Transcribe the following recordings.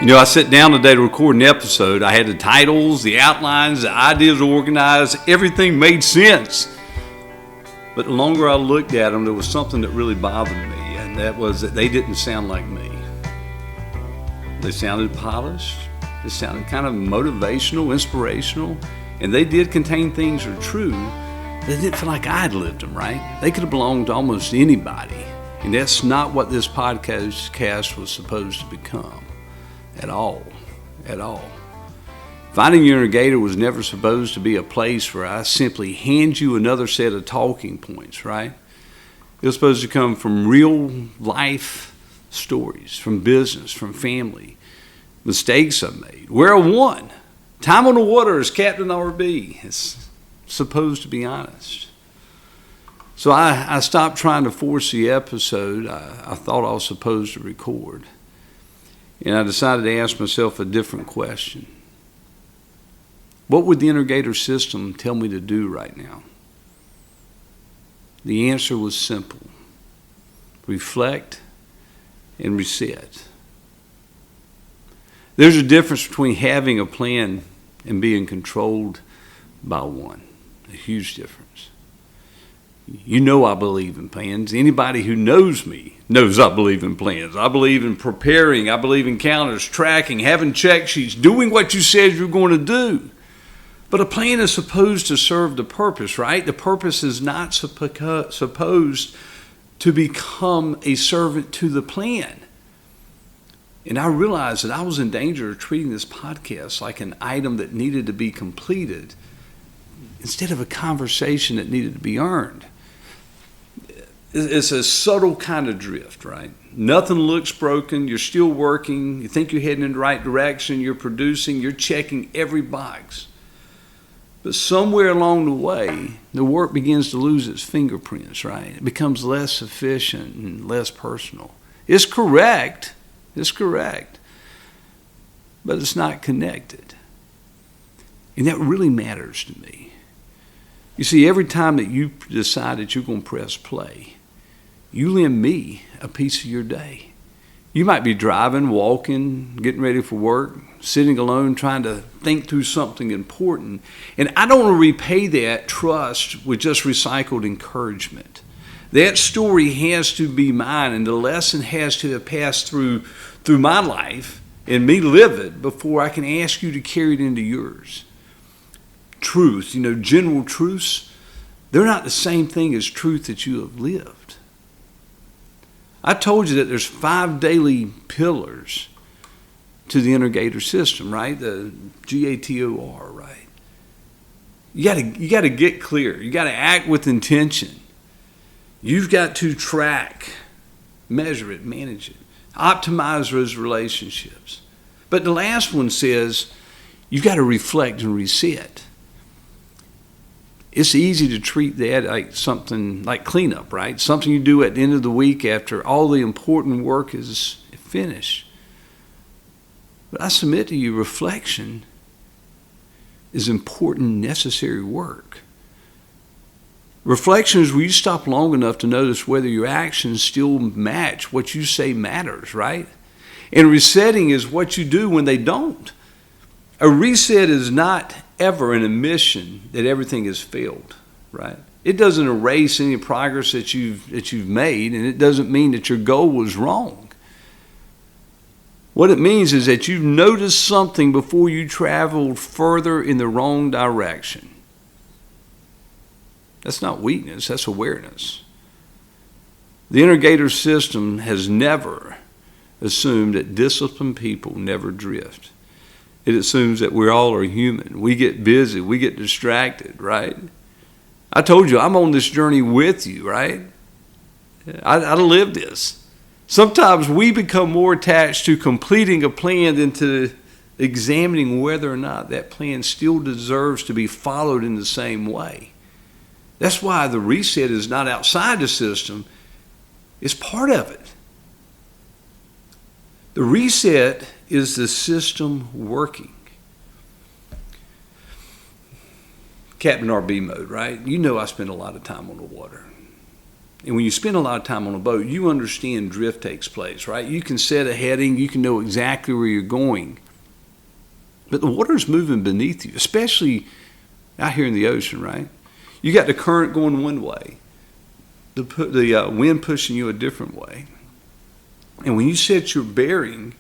You know, I sat down today to record an episode. I had the titles, the outlines, the ideas organized. Everything made sense. But the longer I looked at them, there was something that really bothered me, and that was that they didn't sound like me. They sounded polished. They sounded kind of motivational, inspirational, and they did contain things that are true. They didn't feel like I'd lived them, right? They could have belonged to almost anybody, and that's not what this podcast was supposed to become. At all. Finding Your Innergator was never supposed to be a place where I simply hand you another set of talking points, right? It was supposed to come from real life stories, from business, from family, mistakes I made, where I won. Time on the water as Captain RB. It's supposed to be honest. So I stopped trying to force the episode I thought I was supposed to record. And I decided to ask myself a different question. What would the Innergator system tell me to do right now? The answer was simple. Reflect and reset. There's a difference between having a plan and being controlled by one. A huge difference. You know I believe in plans. Anybody who knows me knows I believe in plans. I believe in preparing. I believe in calendars, tracking, having check sheets, doing what you said you're going to do. But a plan is supposed to serve the purpose, right? The purpose is not supposed to become a servant to the plan. And I realized that I was in danger of treating this podcast like an item that needed to be completed instead of a conversation that needed to be earned. It's a subtle kind of drift, right? Nothing looks broken. You're still working. You think you're heading in the right direction. You're producing. You're checking every box. But somewhere along the way, the work begins to lose its fingerprints, right? It becomes less efficient and less personal. It's correct. But it's not connected. And that really matters to me. You see, every time that you decide that you're going to press play, you lend me a piece of your day. You might be driving, walking, getting ready for work, sitting alone, trying to think through something important. And I don't want to repay that trust with just recycled encouragement. That story has to be mine, and the lesson has to have passed through my life and me live it before I can ask you to carry it into yours. Truth, general truths, they're not the same thing as truth that you have lived. I told you that there's 5 daily pillars to the Innergator system, right? The GATOR, right? You got to get clear. You got to act with intention. You've got to track, measure it, manage it, optimize those relationships. But the last one says you've got to reflect and reset. It's easy to treat that like something like cleanup, right? Something you do at the end of the week after all the important work is finished. But I submit to you, reflection is important, necessary work. Reflection is where you stop long enough to notice whether your actions still match what you say matters, right? And resetting is what you do when they don't. A reset is not ever an admission that everything has failed, right? It doesn't erase any progress that you've made, and it doesn't mean that your goal was wrong. What it means is that you noticed something before you traveled further in the wrong direction. That's not weakness, that's awareness. The Innergator system has never assumed that disciplined people never drift. It assumes that we all are human. We get busy. We get distracted, right? I told you, I'm on this journey with you, right? I live this. Sometimes we become more attached to completing a plan than to examining whether or not that plan still deserves to be followed in the same way. That's why the reset is not outside the system. It's part of it. The reset is the system working. Captain RB mode, right? You know I spend a lot of time on the water. and when you spend a lot of time on a boat, you understand drift takes place, right? You can set a heading, you can know exactly where you're going. But the water's moving beneath you, especially out here in the ocean, right? You got the current going one way, the wind pushing you a different way. And when you set your bearing,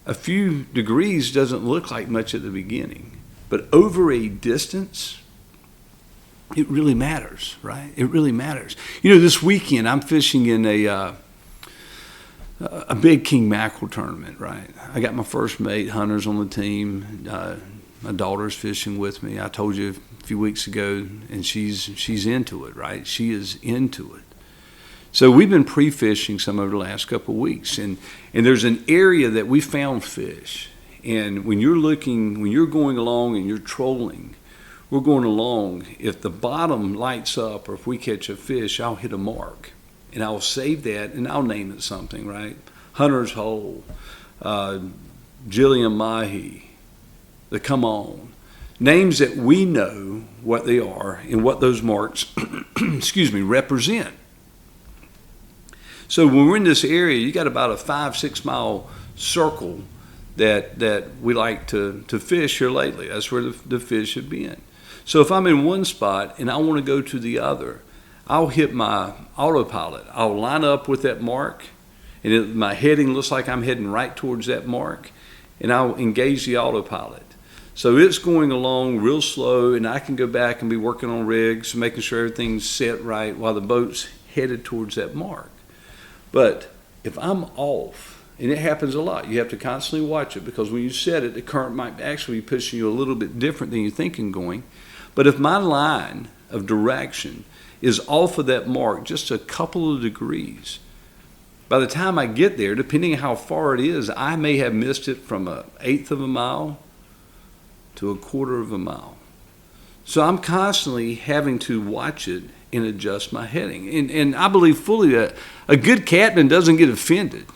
a few degrees doesn't look like much at the beginning. But over a distance, it really matters, right? It really matters. You know, this weekend I'm fishing in a big king mackerel tournament, right? I got my first mate, Hunter's on the team. My daughter's fishing with me. I told you a few weeks ago, and she's into it, right? She is into it. So we've been pre-fishing some over the last couple of weeks, and there's an area that we found fish. And when you're going along and you're trolling, we're going along, if the bottom lights up or if we catch a fish, I'll hit a mark. And I'll save that and I'll name it something, right? Hunter's Hole, Jillian Mahi, the Come On. Names that we know what they are and what those marks, represent. So when we're in this area, you got about a 5-6 mile circle that we like to fish here lately. That's where the fish have been. So if I'm in one spot and I want to go to the other, I'll hit my autopilot. I'll line up with that mark, and my heading looks like I'm heading right towards that mark, and I'll engage the autopilot. So it's going along real slow, and I can go back and be working on rigs, making sure everything's set right while the boat's headed towards that mark. But if I'm off, and it happens a lot, you have to constantly watch it, because when you set it, the current might actually be pushing you a little bit different than you're thinking going. But if my line of direction is off of that mark just a couple of degrees, by the time I get there, depending on how far it is, I may have missed it from 1/8 of a mile to 1/4 of a mile. So I'm constantly having to watch it and adjust my heading. And I believe fully that a good captain doesn't get offended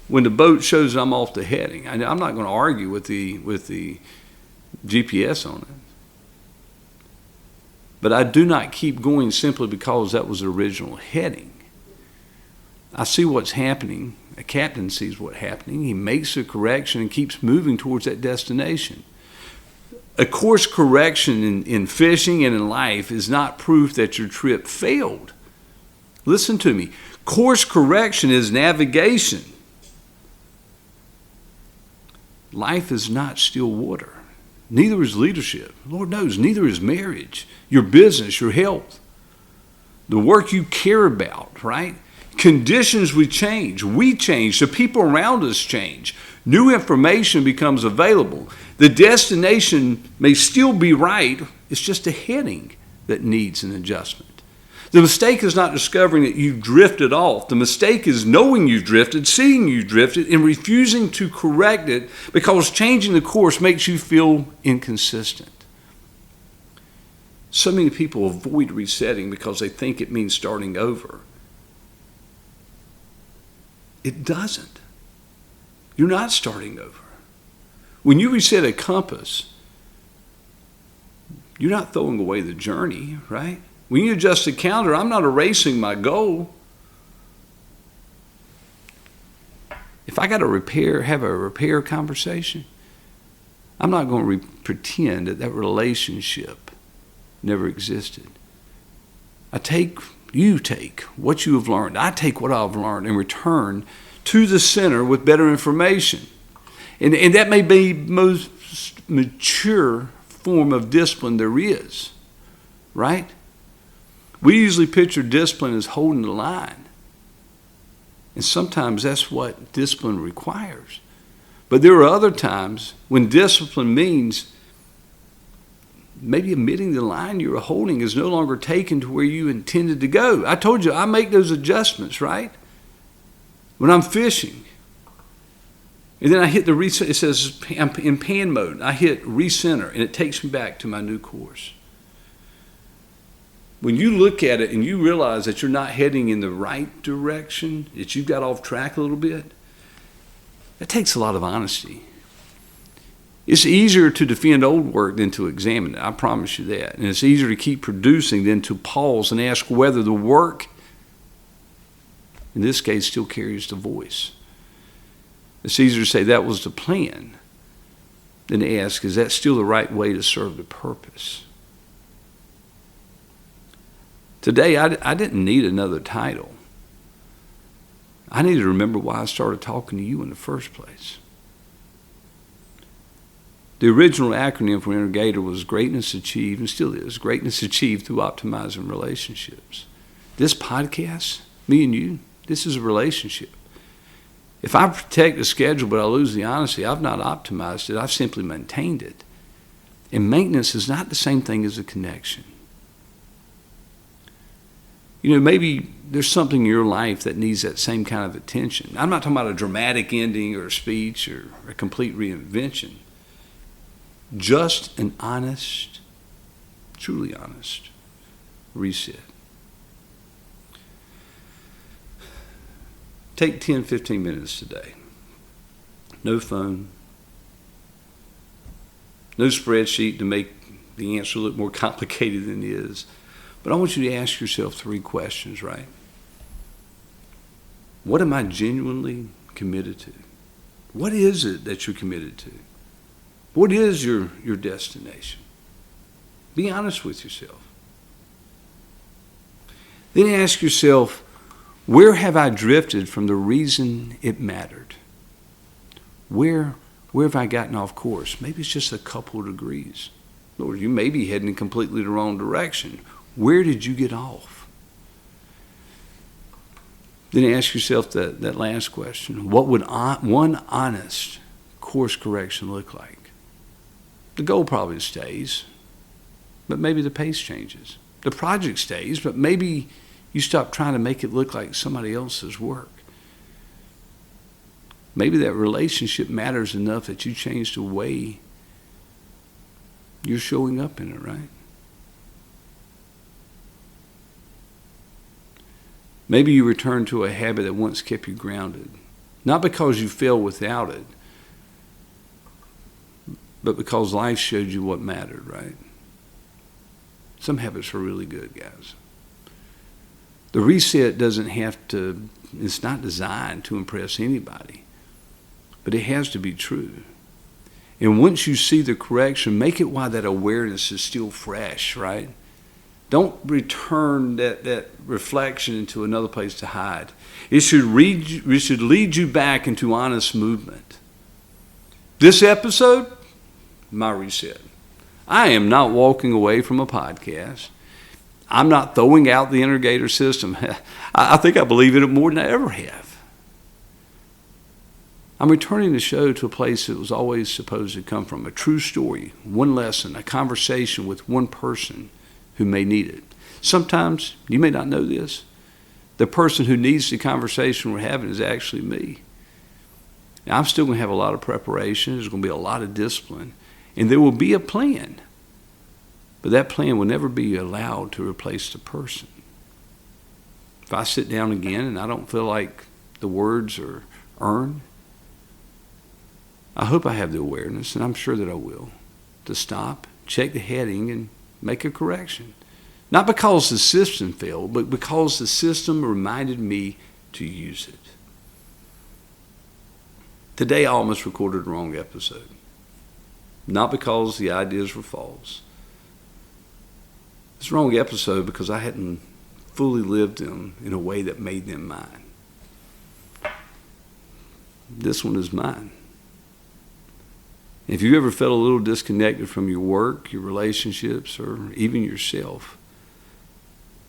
when the boat shows I'm off the heading. I'm not going to argue with the GPS on it. But I do not keep going simply because that was the original heading. I see what's happening. A captain sees what's happening. He makes a correction and keeps moving towards that destination. A course correction in fishing and in life is not proof that your trip failed. Listen to me. Course correction is navigation. Life is not still water. Neither is leadership. Lord knows, neither is marriage, your business, your health, the work you care about, right? Conditions we change, the people around us change. New information becomes available. The destination may still be right, it's just a heading that needs an adjustment. The mistake is not discovering that you've drifted off. The mistake is knowing you've drifted, seeing you drifted, and refusing to correct it because changing the course makes you feel inconsistent. So many people avoid resetting because they think it means starting over. It doesn't. You're not starting over. When you reset a compass, you're not throwing away the journey, right? When you adjust the calendar, I'm not erasing my goal. If I got to have a repair conversation, I'm not going to pretend that relationship never existed. You take what you have learned. I take what I've learned and return to the center with better information. And that may be the most mature form of discipline there is, right? We usually picture discipline as holding the line. And sometimes that's what discipline requires. But there are other times when discipline means maybe admitting the line you were holding is no longer taken to where you intended to go. I told you, I make those adjustments, right? When I'm fishing. And then I hit the reset. It says I'm in pan mode. I hit recenter, and it takes me back to my new course. When you look at it and you realize that you're not heading in the right direction, that you've got off track a little bit, that takes a lot of honesty. It's easier to defend old work than to examine it. I promise you that. And it's easier to keep producing than to pause and ask whether the work, in this case, still carries the voice. It's easier to say that was the plan than to ask, is that still the right way to serve the purpose? Today, I didn't need another title. I needed to remember why I started talking to you in the first place. The original acronym for Innergator was Greatness Achieved, and still is, Greatness Achieved through Optimizing Relationships. This podcast, me and you, this is a relationship. If I protect the schedule but I lose the honesty, I've not optimized it, I've simply maintained it. And maintenance is not the same thing as a connection. You know, maybe there's something in your life that needs that same kind of attention. I'm not talking about a dramatic ending or a speech or a complete reinvention. Just an honest, truly honest reset. Take 10, 15 minutes today. No phone. No spreadsheet to make the answer look more complicated than it is. But I want you to ask yourself 3 questions, right? What am I genuinely committed to? What is it that you're committed to? What is your destination? Be honest with yourself. Then ask yourself, where have I drifted from the reason it mattered? Where have I gotten off course? Maybe it's just a couple of degrees. Lord, you may be heading in completely the wrong direction. Where did you get off? Then ask yourself that last question. What would one honest course correction look like? The goal probably stays, but maybe the pace changes. The project stays, but maybe you stop trying to make it look like somebody else's work. Maybe that relationship matters enough that you change the way you're showing up in it, right? Maybe you return to a habit that once kept you grounded, not because you failed without it, but because life showed you what mattered, right? Some habits are really good, guys. The reset doesn't have to, it's not designed to impress anybody, but it has to be true. And once you see the correction, make it while that awareness is still fresh, right? Don't return that reflection into another place to hide. It should lead you back into honest movement. This episode, my reset. I am not walking away from a podcast. I'm not throwing out the Innergator system. I think I believe in it more than I ever have. I'm returning the show to a place it was always supposed to come from, a true story, one lesson, a conversation with one person who may need it. Sometimes, you may not know this, the person who needs the conversation we're having is actually me. Now, I'm still going to have a lot of preparation. There's going to be a lot of discipline. And there will be a plan. But that plan will never be allowed to replace the person. If I sit down again and I don't feel like the words are earned, I hope I have the awareness, and I'm sure that I will, to stop, check the heading, and make a correction. Not because the system failed, but because the system reminded me to use it. Today I almost recorded the wrong episode. Not because the ideas were false. It's the wrong episode because I hadn't fully lived them in a way that made them mine. This one is mine. If you ever felt a little disconnected from your work, your relationships, or even yourself,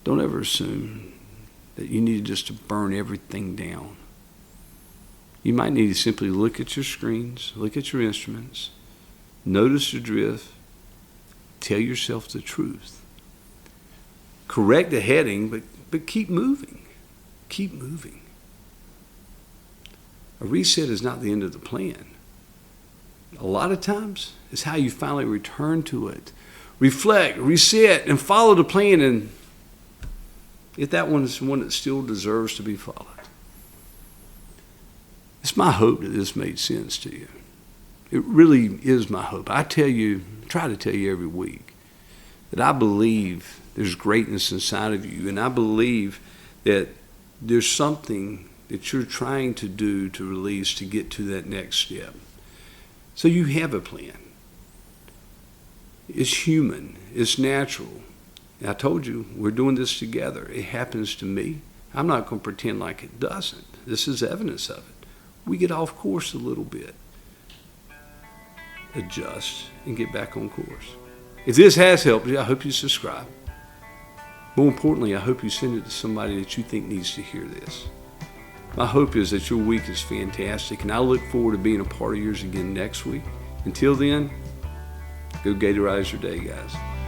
don't ever assume that you need just to burn everything down. You might need to simply look at your screens, look at your instruments, notice the drift, tell yourself the truth. Correct the heading, but keep moving. Keep moving. A reset is not the end of the plan. A lot of times, it's how you finally return to it. Reflect, reset, and follow the plan, and if that one is one that still deserves to be followed. It's my hope that this made sense to you. It really is my hope. I try to tell you every week that I believe there's greatness inside of you, and I believe that there's something that you're trying to do to release to get to that next step. So you have a plan. It's human. It's natural. And I told you, we're doing this together. It happens to me. I'm not going to pretend like it doesn't. This is evidence of it. We get off course a little bit. Adjust and get back on course. If this has helped you, I hope you subscribe. More importantly, I hope you send it to somebody that you think needs to hear this. My hope is that your week is fantastic, and I look forward to being a part of yours again next week. Until then, go Gatorize your day, guys.